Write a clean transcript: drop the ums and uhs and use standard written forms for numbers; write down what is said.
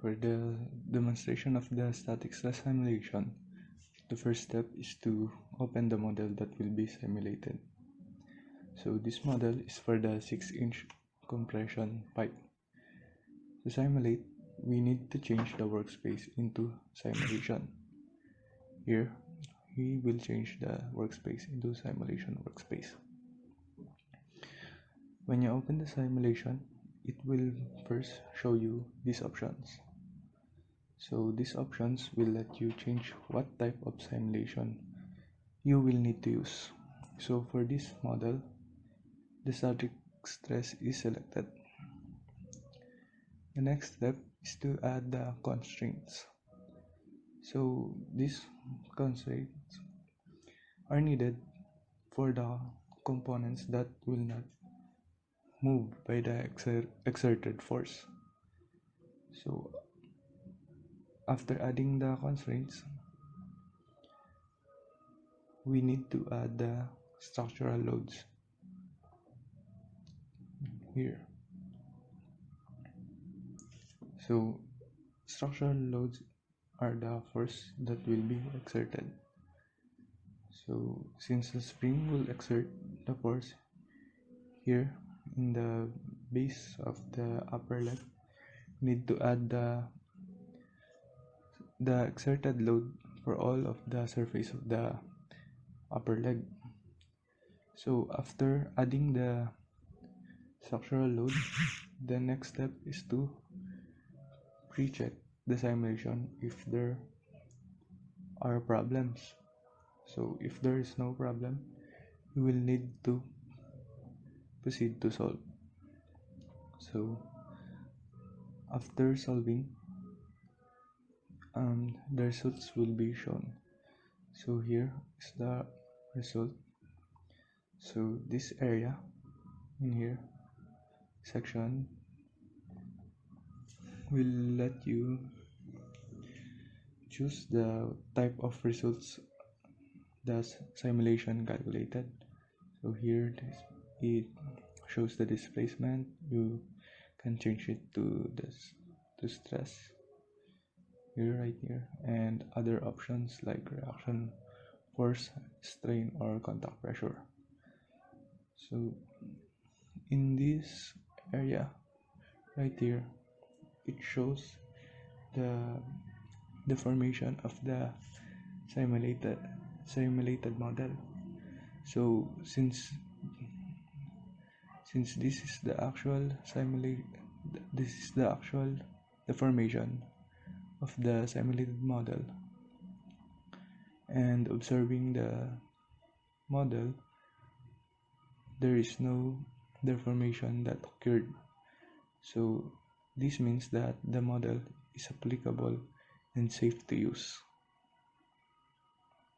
For the demonstration of the static stress simulation, the first step is to open the model that will be simulated. So this model is for the 6-inch compression pipe. To simulate, we need to change the workspace into simulation. Here, we will change the workspace into simulation workspace. When you open the simulation, it will first show you these options. So these options will let you change what type of simulation you will need to use. So for this model, the static stress is selected. The next step is to add the constraints. So these constraints are needed for the components that will not move by the exerted force. So after adding the constraints, we need to add the structural loads here. So structural loads are the force that will be exerted. So since the spring will exert the force here in the base of the upper leg, we need to add the exerted load for all of the surface of the upper leg. So after adding the structural load, the next step is to pre-check the simulation if there are problems. So if there is no problem, you will need to proceed to solve. So after solving, the results will be shown. So here is the result. So this area in here section will let you choose the type of results the simulation calculated. So here it shows the displacement. You can change it to this to stress here, right here, and other options like reaction force, strain, or contact pressure. So in this area right here, it shows the deformation of the simulated model. So since this is the actual deformation of the simulated model, and observing the model, there is no deformation that occurred. So this means that the model is applicable and safe to use.